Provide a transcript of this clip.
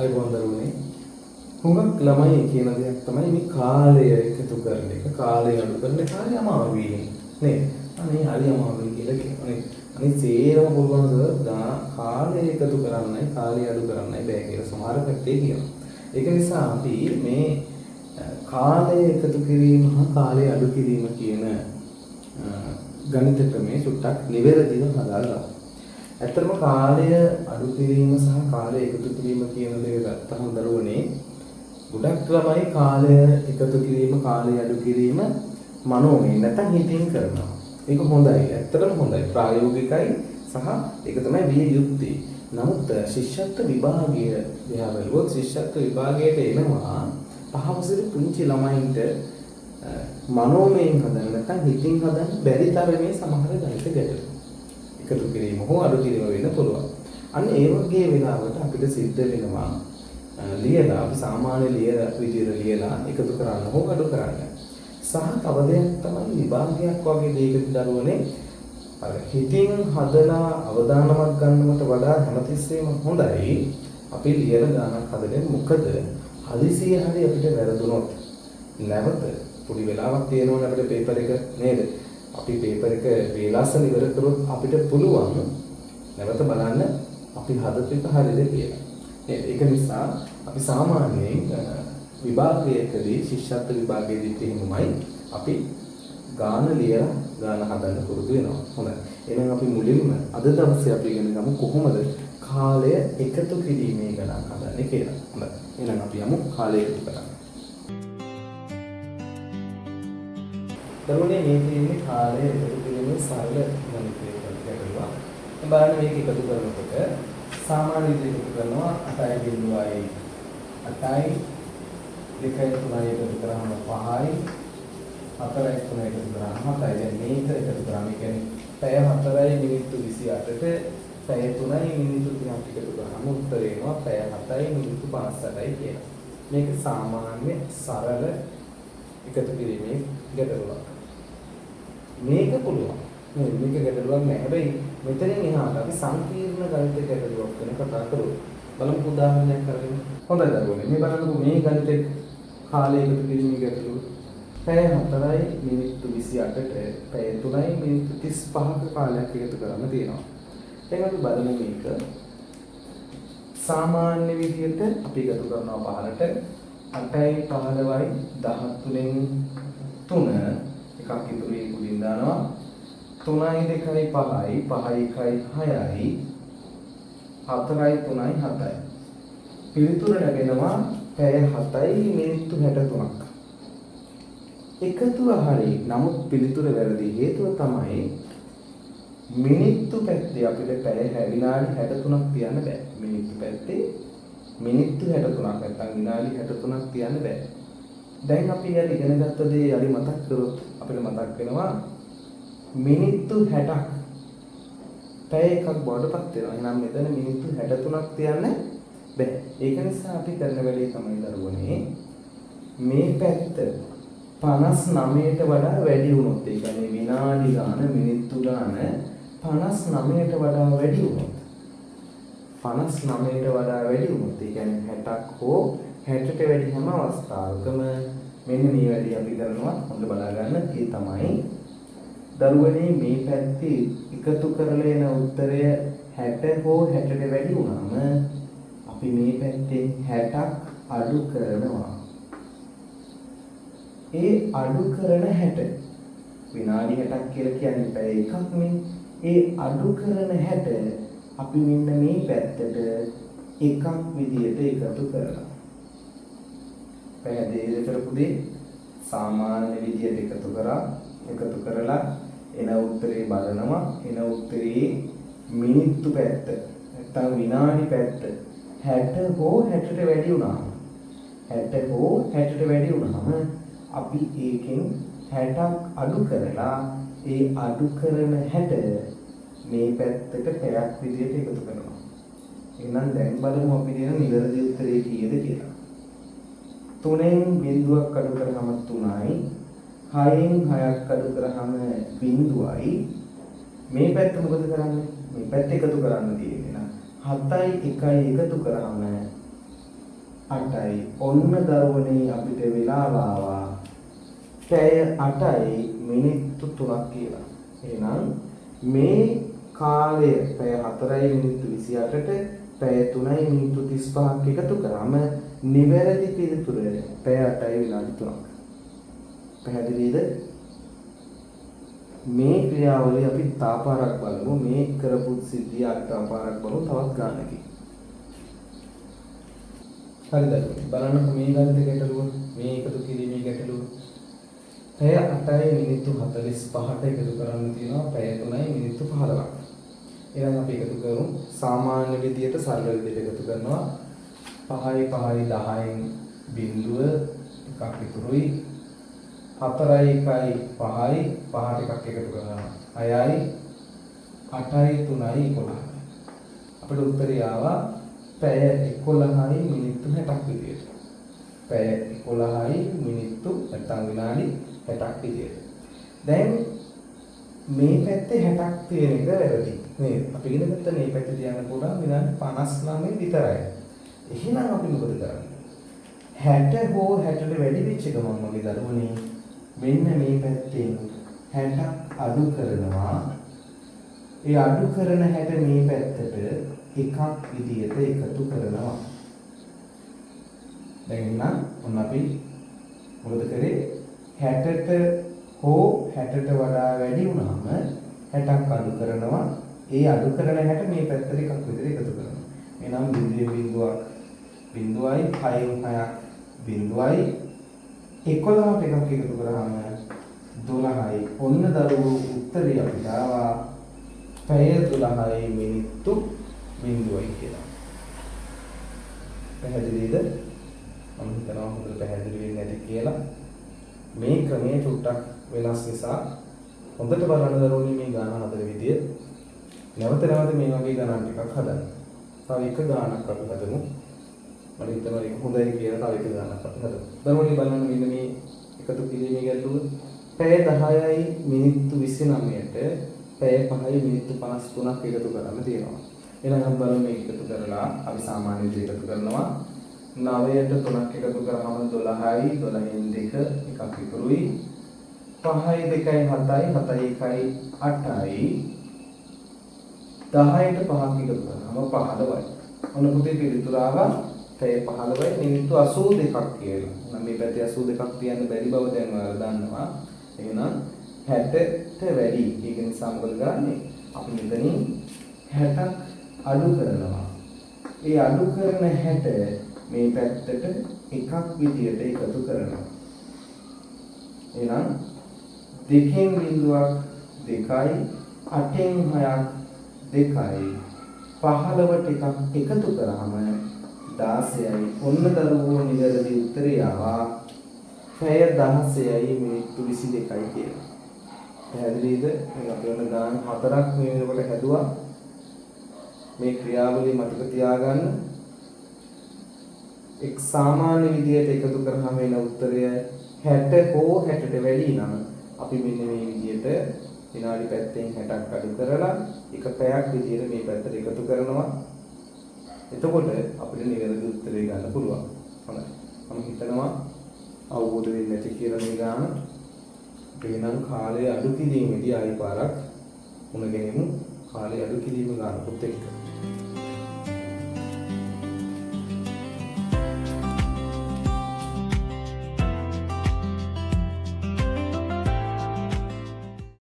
අයිබෝන් දරුවනේ. හුඟක් ළමයි කියන දෙයක් තමයි මේ කාලය එකතු කරන එක. කාලය අඩු කරන එක හරි අමාරුයි නේද? අනේ හරි අමාරුයි කියලා කියනවා. අනේ සේරම පුළුවන් සර් කාලය එකතු කරන්නයි කාලය අඩු කරන්නයි බෑ කියලා සමහර කට්ටිය කියනවා. ඒක නිසා අපි මේ කාලය එකතු කිරීම හා කාලය අඩු කිරීම කියන ගණිත ක්‍රමයේ සුට්ටක් නිවැරදිව හදාගන්න. ඇත්තටම කාලය අඩු කිරීම සහ කාලය එකතු කිරීම කියන දේ ගත්තහම දරුවනේ ගොඩක් ළමයි කාලය එකතු කිරීම කාලය අඩු කිරීම මනෝමය නැත්නම් හිතින් කරනවා. ඒක හොඳයි. ඇත්තටම හොඳයි. ප්‍රායෝගිකයි සහ ඒක තමයි විය යුත්තේ. නමුත් ශිෂ්‍යත්ව විභාගය දිහා බලුවොත් ශිෂ්‍යත්ව විභාගයට එනවා පහවසර පුංචි ළමයින්ට මනෝමයෙන් හදන්න නැත්නම් හිතින් හදන්න බැරි තරමේ සමහර ගණිත ගැටලු. එකතු කිරීම හෝ අඩු කිරීම වෙන්න පුළුවන්. අන්න ඒ වගේ වෙලාවට අපිට සිද්ධ වෙනවා ලියලා අපි සාමාන්‍ය විදියට ලියලා එකතු කරන්න හෝ අඩු කරන්න. සහ තව දෙයක් තමයි විභාගයක් වගේ දෙයකට දරුවනේ අර හිතින් හදලා අවදානමක් ගන්නවට වඩා හැමතිස්සෙම හොඳයි අපි ලියලා දානක් හදන්නේ. මොකද හදිසිය හරි අපිට වැරදුනොත් නැවත පොඩි වෙලාවක් තියෙනවනේ අපිට පේපර් එක නේද? අපි පේපර් එක වේලාසන ඉවර කරොත් අපිට පුළුවන් නැවත බලන්න අපි හදපු එක හරියද කියලා. නේද? ඒක නිසා අපි සාමාන්‍යයෙන් විභාගයකදී ශිෂ්‍යත්ව විභාගයේදී එහෙමයි අපි ගාන ලියලා ගාන හදන්න පුරුදු වෙනවා. හොඳයි. එහෙනම් අපි මුලින්ම අද දවසේ අපි ඉගෙන ගමු කොහොමද කාලය එකතු කිරීමේ ගණන් හදන්නේ කියලා. හොඳයි. එහෙනම් අපි යමු කාලය එකතු කරන්න. දරුවනේ මේ තියෙන්නේ කාලය එකතු කිරීමේ සරල ගණිතයක් ගැටලුවක්. බලන්න මේක එකතු කරනකොට සාමාන්‍ය විදිහට එකතු කරනවා 8.8යි 8යි 2යි 3යි එකතු කරාම 5යි 4යි 3යි එකතු කරාම 7යි. දැන් මේක එකතු කරාම කියන්නේ පැය 4යි මිනිත්තු 28ට පැය 3යි මිනිත්තු 30ක් එකතු කරාම උත්තර එනවා පැය 7යි මිනිත්තු 58යි කියලා. මේක සාමාන්‍ය සරල එකතු කිරීමේ ගැටලුවක්. මේක පුළුවන්. මේක ගැටලුවක් නෑ. හැබැයි මෙතනින් එහාට අපි සංකීර්ණ ගණිත ගැටලුවක් ගැන කතා කරමු. බලමු උදාහරණයක් කරගෙන. හොඳයි දරුවනේ. මේ බලන්නකො මේ ගණිතේ කාලය එකතු කිරීමේ ගැටලුව. පැය 4යි මිනිත්තු 28ට පැය 3යි මිනිත්තු 35ක කාලයක් එකතු කරන්න තියෙනවා. දැන් අපි බලමු මේක සාමාන්‍ය විදිහට අපි එකතු කරනවා පහලට 8යි 15යි 13න් 3 එකක් ඉතුරු උඩින් දානවා 3යි 2යි 5යි 5යි 1යි 6යි 4යි 3යි 7යි පිළිතුර ලැබෙනවා පැය 7යි මිනිත්තු 63ක්. එකතුව හරි නමුත් පිළිතුර වැරදි. හේතුව තමයි මිනිත්තු පැත්තේ අපිට පැය විනාඩි 63ක් තියන්න බෑ. මිනිත්තු පැත්තේ මිනිත්තු 63ක් නැත්නම් විනාඩි 63ක් තියන්න බෑ. දැන් අපි ඉගෙන ගත්ත දේ හරි මතක් කරොත් අපිට මතක් වෙනවා මිනිත්තු 60ක් පැය එකක් බවටපත් වෙනවා. එහෙනම් මෙතන මිනිත්තු 63ක් තියන්න බෑ. ඒක නිසා අපි කරන වැඩේ තමයි දරුවනේ මේ පැත්ත 59ට වඩා වැඩි වුණොත් ඒ කියන්නේ විනාඩි ගාන මිනිත්තු ගාන 59ට වඩා වැඩි වුණොත් 59ට වඩා වැඩි වුණොත් ඒ කියන්නේ 60ක් හෝ 60ට වැඩි හැම අවස්ථාවකම මෙන්න මේ වැඩේ අපි කරනවා. හොඳ බලා ගන්න. ඒ තමයි දරුවනේ මේ පැත්තේ එකතු කරලා එන උත්තරය 60 හෝ 60ට වැඩි වුණාම අපි මේ පැත්තෙන් 60ක් අඩු කරනවා. ඒ අඩු කරන 60 විනාඩි 60ක් කියලා කියන්නේ පැය එකක්නේ. ඒ අඩු කරන 60 අපි මෙන්න මේ පැත්තට එකක් විදියට එකතු කරනවා. පැහැදිලි කරපු දේ සාමාන්‍ය විදියට එකතු කරලා එන උත්තරේ බලනවා. එන උත්තරේ මිනිත්තු පැත්ත නැත්නම් විනාඩි පැත්ත 60 හෝ 60ට වැඩි වුණාම 60 හෝ 60ට වැඩි වුණාම අපි ඒකෙන් 60ක් අඩු කරලා ඒ අඩු කරන 60 මේ පැත්තට පැයක් විදියට එකතු කරනවා. එහෙනම් දැන් බලමු අපි දෙන නිවැරදි උත්තරේ කීයද කියලා. 3න් බිඳුවක් අඩු කරාම 3යි 6න් 6ක් අඩු කරාම බිඳුවයි. මේ පැත්ත මොකද කරන්නේ? මේ පැත්ත එකතු කරන්න තියෙන්නේ. 7යි 1යි එකතු කරාම 8යි. ඔන්න දරුවනේ අපිට වෙලාව ආවා. පැය 8යි මිනිත්තු 3ක් කියලා. එහෙනම් මේ කාලය පැය 4යි මිනිත්තු 28ට පැය 3යි මිනිත්තු 35ක් එකතු කරාම නිවැරදි පිළිතුර පැය 8යි විනාඩි 3ක්. පැහැදිලිද? මේ ක්‍රියාවලිය අපි තාපාරක් බලමු. මේ කරපු සිද්ධිය අපි තාපාරක් බලමු තවත් ගානකින්. හරිද? බලන්නකො මේ ගණිත ගැටලුව, මේ එකතු කිරීමේ ගැටලුව. පැය 8යි මිනිත්තු 45ට එකතු කරන්න තියෙනවා පැය 3යි මිනිත්තු 15ක්. එහෙනම් අපි එකතු කරමු. සාමාන්‍ය විදියට සරල විදියට එකතු කරනවා. 5යි 5යි 10න් බිඳුව එකක් ඉතුරුයි. 4යි 1යි 5යි 5ට එකක් එකතු කරනවා 6යි 8යි 3යි 11යි. අපිට උත්තරය ආවා පැය 11යි මිනිත්තු 60ක් විදියට. පැය 11යි මිනිත්තු නැත්නම් විනාඩි 60ක් විදියට. දැන් මේ පැත්තේ 60ක් තියෙන එක වැරදි නේද? අපි ඉගෙන ගත්ත මේ පැත්තේ තියන්න පුළුවන් විනාඩි 59 විතරයි. එහෙනම් අපි මොකද කරන්නේ? 60 හෝ 60ට වැඩි වෙච්ච ගමන් මගේ දරුවනේ මෙන්න මේ පැත්තෙන් 60ක් අඩු කරනවා. ඒ අඩු කරන 60 මේ පැත්තට එකක් විදියට එකතු කරනවා. දැන් නම් ඔන්න අපි මොකද කරේ? 60ට හෝ 60ට වඩා වැඩි වුණාම 60ක් අඩු කරනවා. ඒ අඩු කරන 60 මේ පැත්තට එකක් විදියට එකතු කරනවා. එහෙනම් බිඳුවක් බිඳුවයි 6න් 6ක් බිඳුවයි 11ට එකක් එකතු කරාම 12යි. ඔන්න දරුවෝ උත්තරය අපිට ආවා පැය 12යි මිනිත්තු 0යි කියලා. පැහැදිලිද? මම හිතනවා හොඳට පැහැදිලි වෙන්නේ නැති කියලා. මේ ක්‍රමයේ චුට්ටක් වෙනස් නිසා හොඳට බලන්න දරුවනේ මේ ගාන හදන විදිය. නැවත නැවත මේ වගේ ගණන් ටිකක් හදන්න. තව එක ගානක් අපි හදමු. මම හිතනවා ඒක හොඳයි කියලා තව එක ගානක් අපි හදමු. දරුවනේ බලන්න මෙන්න මේ එකතු කිරීමේ ගැටලුව. පැය 10යි මිනිත්තු 29ට පැය 5යි මිනිත්තු 53ක් එකතු කරන්න තියෙනවා. එහෙනම් අපි බලමු මේක එකතු කරලා අපි සාමාන්‍ය විදිහට එකතු කරනවා. 9ට 3ක් එකතු කරාම 12යි 12න් 2 එකක් ඉතුරුයි. 5යි 2යි 7යි 7යි 1යි 8යි 10ට 5ක් එකතු කරාම 15යි. ඔන්න පුතේ පිළිතුර ආවා පැය 15යි මිනිත්තු 82ක් කියලා. නම් මේ පැත්තේ 82ක් තියන්න බැරි බව දැන් ඔයාලා දන්නවා. එහෙනම් 60ට වැඩි. ඒක නිසා මොකද කරන්නේ? අපි මෙතනින් 60ක් අඩු කරනවා. ඒ අඩු කරන 60 මේ පැත්තට එකක් විදියට එකතු කරනවා. එහෙනම් 2න් බිඳුවක් 2යි 8න් 6ක් 2යි 15ට එකක් එකතු කරාම 16යි. ඔන්න දරුවෝ නිවැරදි උත්තරය ආවා පැය 16යි මිනිත්තු 22යි කියලා. පැහැදිලිද? මේක අපි ඔන්න ගාන 4ක් මේ වෙනකොට හැදුවා. මේ ක්‍රියාවලිය මතක තියාගන්න. එක් සාමාන්‍ය විදියට එකතු කරාම එන උත්තරය 60 හෝ 60ට වැඩි නම් අපි මෙන්න මේ විදියට විනාඩි පැත්තෙන් 60ක් අඩු කරලා එක පැයක් විදියට මේ පැත්තට එකතු කරනවා. එතකොට අපිට නිවැරදි උත්තරය ගන්න පුළුවන්. හොඳයි. මම හිතනවා අවබෝධ වෙන්නේ නැති කියලා මේ ගාන. එහෙනම් කාලය අඩු කිරීමේදී ආයි පාරක් මුණ ගැහෙමු. කාලය අඩු කිරීම ගන්නකොත් එක්ක